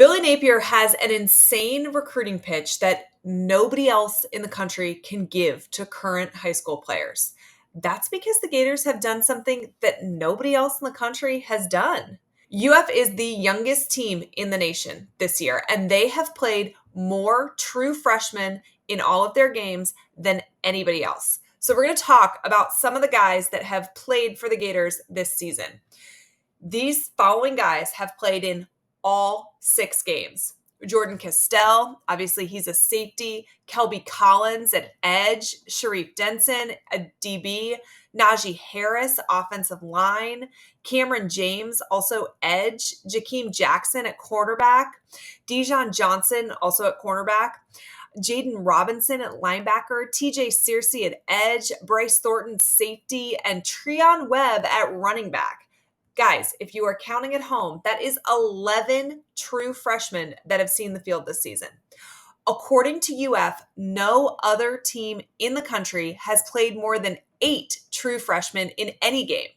Billy Napier has an insane recruiting pitch that nobody else in the country can give to current high school players. That's because the Gators have done something that nobody else in the country has done. UF is the youngest team in the nation this year, and they have played more true freshmen in all of their games than anybody else. So, we're going to talk about some of the guys that have played for the Gators this season. These following guys have played in all 6 games. Jordan Castell, obviously he's a safety. Kelby Collins at edge. Sharif Denson, a DB. Najee Harris, offensive line. Cameron James, also edge. Jakeem Jackson at quarterback. Dijon Johnson, also at cornerback. Jaden Robinson at linebacker, TJ Searcy at edge, Bryce Thornton safety, and Treon Webb at running back. Guys, if you are counting at home, that is 11 true freshmen that have seen the field this season. According to UF, no other team in the country has played more than 8 true freshmen in any game.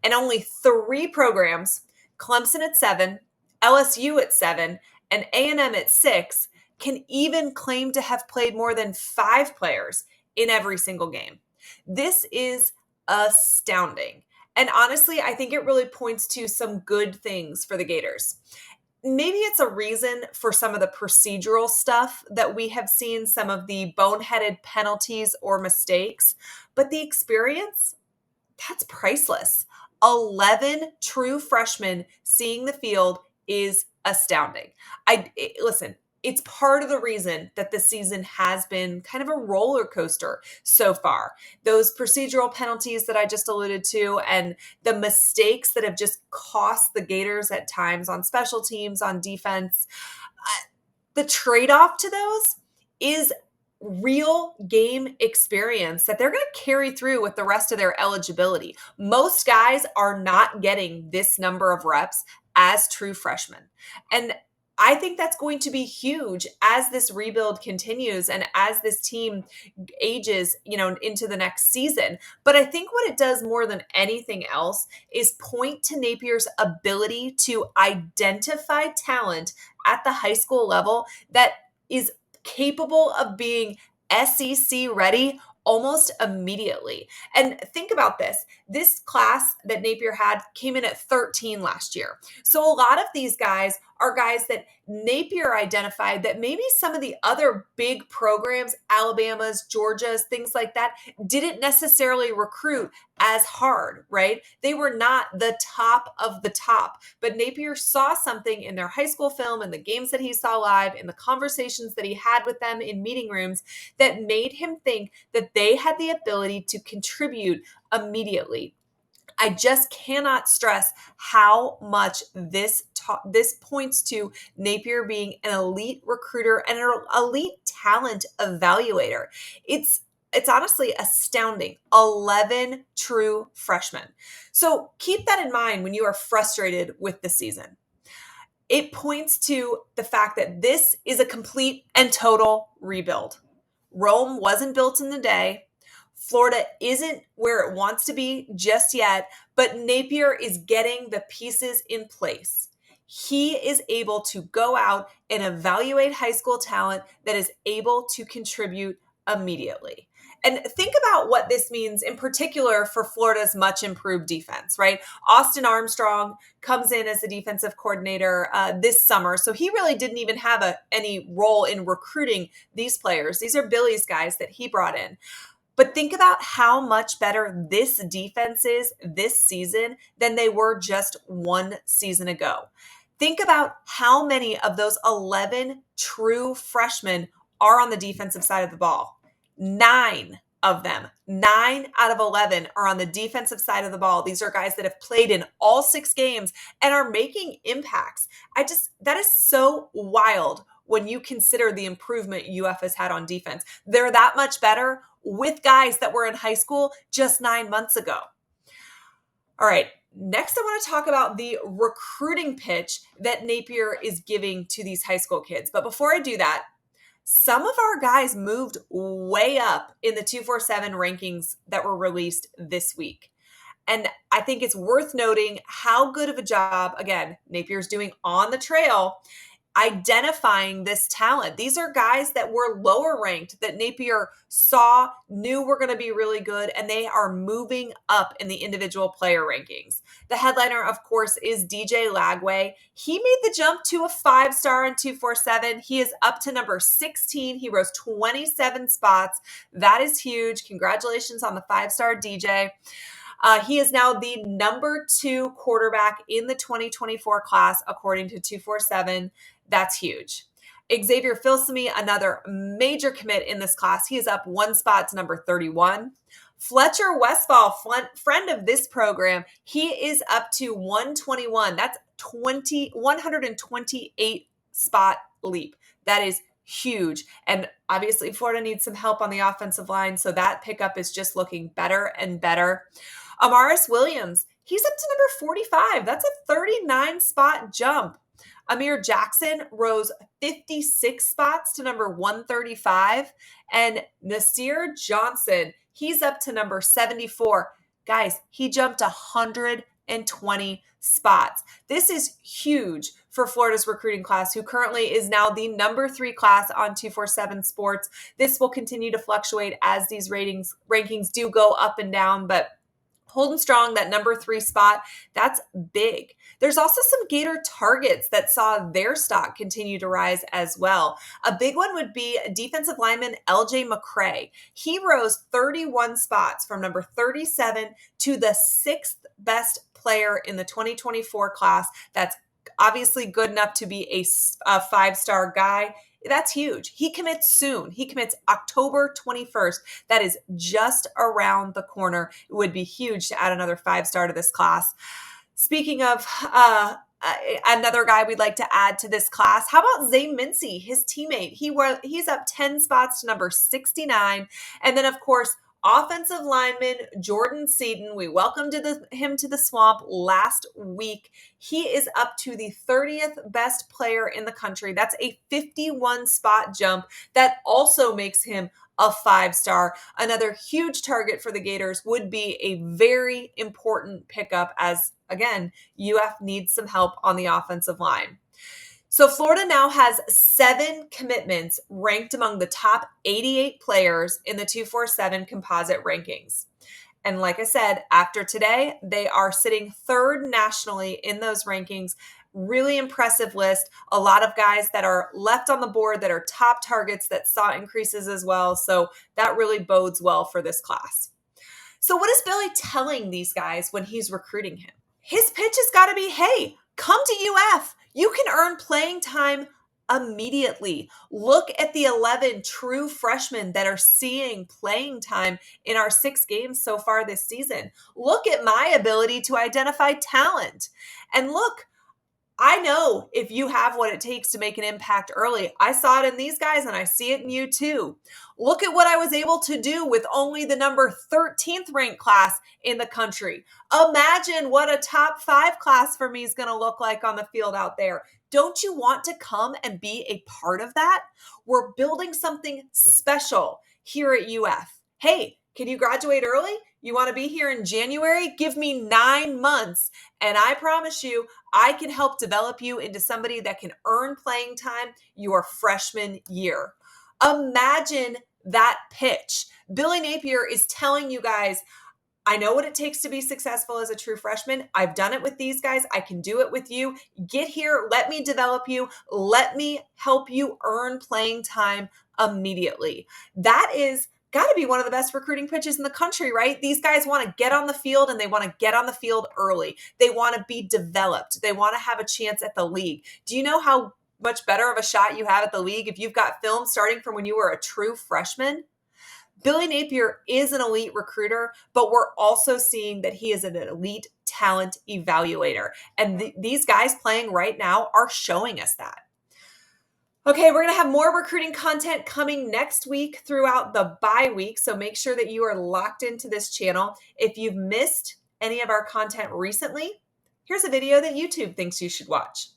And only 3 programs, Clemson at 7, LSU at 7, and A&M at 6, can even claim to have played more than 5 players in every single game. This is astounding. And honestly, I think it really points to some good things for the Gators. Maybe it's a reason for some of the procedural stuff that we have seen, some of the boneheaded penalties or mistakes, but the experience, that's priceless. 11 true freshmen seeing the field is astounding. Listen, it's part of the reason that this season has been kind of a roller coaster so far. Those procedural penalties that I just alluded to and the mistakes that have just cost the Gators at times on special teams, on defense. The trade-off to those is real game experience that they're going to carry through with the rest of their eligibility. Most guys are not getting this number of reps as true freshmen. And I think that's going to be huge as this rebuild continues and as this team ages, into the next season. But I think what it does more than anything else is point to Napier's ability to identify talent at the high school level that is capable of being SEC ready almost immediately. And think about this. This class that Napier had came in at 13 last year. So a lot of these guys are guys that Napier identified that maybe some of the other big programs, Alabama's, Georgia's, things like that, didn't necessarily recruit as hard, right? They were not the top of the top, but Napier saw something in their high school film, in the games that he saw live, in the conversations that he had with them in meeting rooms that made him think that they had the ability to contribute immediately. I just cannot stress how much this points to Napier being an elite recruiter and an elite talent evaluator. It's honestly astounding. 11 true freshmen. So keep that in mind when you are frustrated with the season. It points to the fact that this is a complete and total rebuild. Rome wasn't built in a day. Florida isn't where it wants to be just yet, but Napier is getting the pieces in place. He is able to go out and evaluate high school talent that is able to contribute immediately. And think about what this means in particular for Florida's much improved defense, right? Austin Armstrong comes in as the defensive coordinator this summer. So he really didn't even have any role in recruiting these players. These are Billy's guys that he brought in. But think about how much better this defense is this season than they were just one season ago. Think about how many of those 11 true freshmen are on the defensive side of the ball. 9 of them, 9 out of 11 are on the defensive side of the ball. These are guys that have played in all 6 games and are making impacts. That is so wild when you consider the improvement UF has had on defense. They're that much better with guys that were in high school just 9 months ago. All right, next I want to talk about the recruiting pitch that Napier is giving to these high school kids. But before I do that, some of our guys moved way up in the 247 rankings that were released this week. And I think it's worth noting how good of a job, again, Napier's doing on the trail. identifying this talent. These are guys that were lower ranked that Napier saw, knew were going to be really good, and they are moving up in the individual player rankings. The headliner, of course, is DJ Lagway. He made the jump to a 5-star in 247. He is up to number 16. He rose 27 spots. That is huge. Congratulations on the 5-star DJ. He is now the number 2 quarterback in the 2024 class, according to 247. That's huge. Xavier Filsamy, another major commit in this class. He is up 1 spot to number 31. Fletcher Westfall, friend of this program, he is up to 121. That's 128 spot leap. That is huge. And obviously Florida needs some help on the offensive line, so that pickup is just looking better and better. Amaris Williams, he's up to number 45. That's a 39 spot jump. Amir Jackson rose 56 spots to number 135. And Nasir Johnson, he's up to number 74. Guys, he jumped 120 spots. This is huge for Florida's recruiting class, who currently is now the number 3 class on 247 Sports. This will continue to fluctuate as these rankings do go up and down, but holding strong, that number 3 spot, that's big. There's also some Gator targets that saw their stock continue to rise as well. A big one would be defensive lineman LJ McCray. He rose 31 spots from number 37 to the 6th best player in the 2024 class. That's obviously good enough to be a 5-star guy. That's huge. He commits soon. He commits October 21st. That is just around the corner. It would be huge to add another 5-star to this class. Speaking of another guy we'd like to add to this class, how about Zay Mincy, his teammate? He's up 10 spots to number 69. And then, of course, offensive lineman Jordan Seaton, we welcomed him to the Swamp last week. He is up to the 30th best player in the country. That's a 51 spot jump. That also makes him a 5-star. Another huge target for the Gators would be a very important pickup as, again, UF needs some help on the offensive line. So Florida now has 7 commitments ranked among the top 88 players in the 247 composite rankings. And like I said, after today, they are sitting 3rd nationally in those rankings. Really impressive list. A lot of guys that are left on the board that are top targets that saw increases as well. So that really bodes well for this class. So what is Billy telling these guys when he's recruiting him? His pitch has got to be, hey, come to UF. You can earn playing time immediately. Look at the 11 true freshmen that are seeing playing time in our 6 games so far this season. Look at my ability to identify talent. And look, I know if you have what it takes to make an impact early. I saw it in these guys and I see it in you too. Look at what I was able to do with only the number 13th ranked class in the country. Imagine what a top 5 class for me is going to look like on the field out there. Don't you want to come and be a part of that? We're building something special here at UF. Hey, can you graduate early? You want to be here in January? Give me 9 months, and I promise you, I can help develop you into somebody that can earn playing time your freshman year. Imagine that pitch. Billy Napier is telling you guys, I know what it takes to be successful as a true freshman. I've done it with these guys. I can do it with you. Get here. Let me develop you. Let me help you earn playing time immediately. That is got to be one of the best recruiting pitches in the country, right? These guys want to get on the field and they want to get on the field early. They want to be developed. They want to have a chance at the league. Do you know how much better of a shot you have at the league if you've got film starting from when you were a true freshman? Billy Napier is an elite recruiter, but we're also seeing that he is an elite talent evaluator. And these guys playing right now are showing us that. Okay, we're going to have more recruiting content coming next week throughout the bye week, so make sure that you are locked into this channel. If you've missed any of our content recently, here's a video that YouTube thinks you should watch.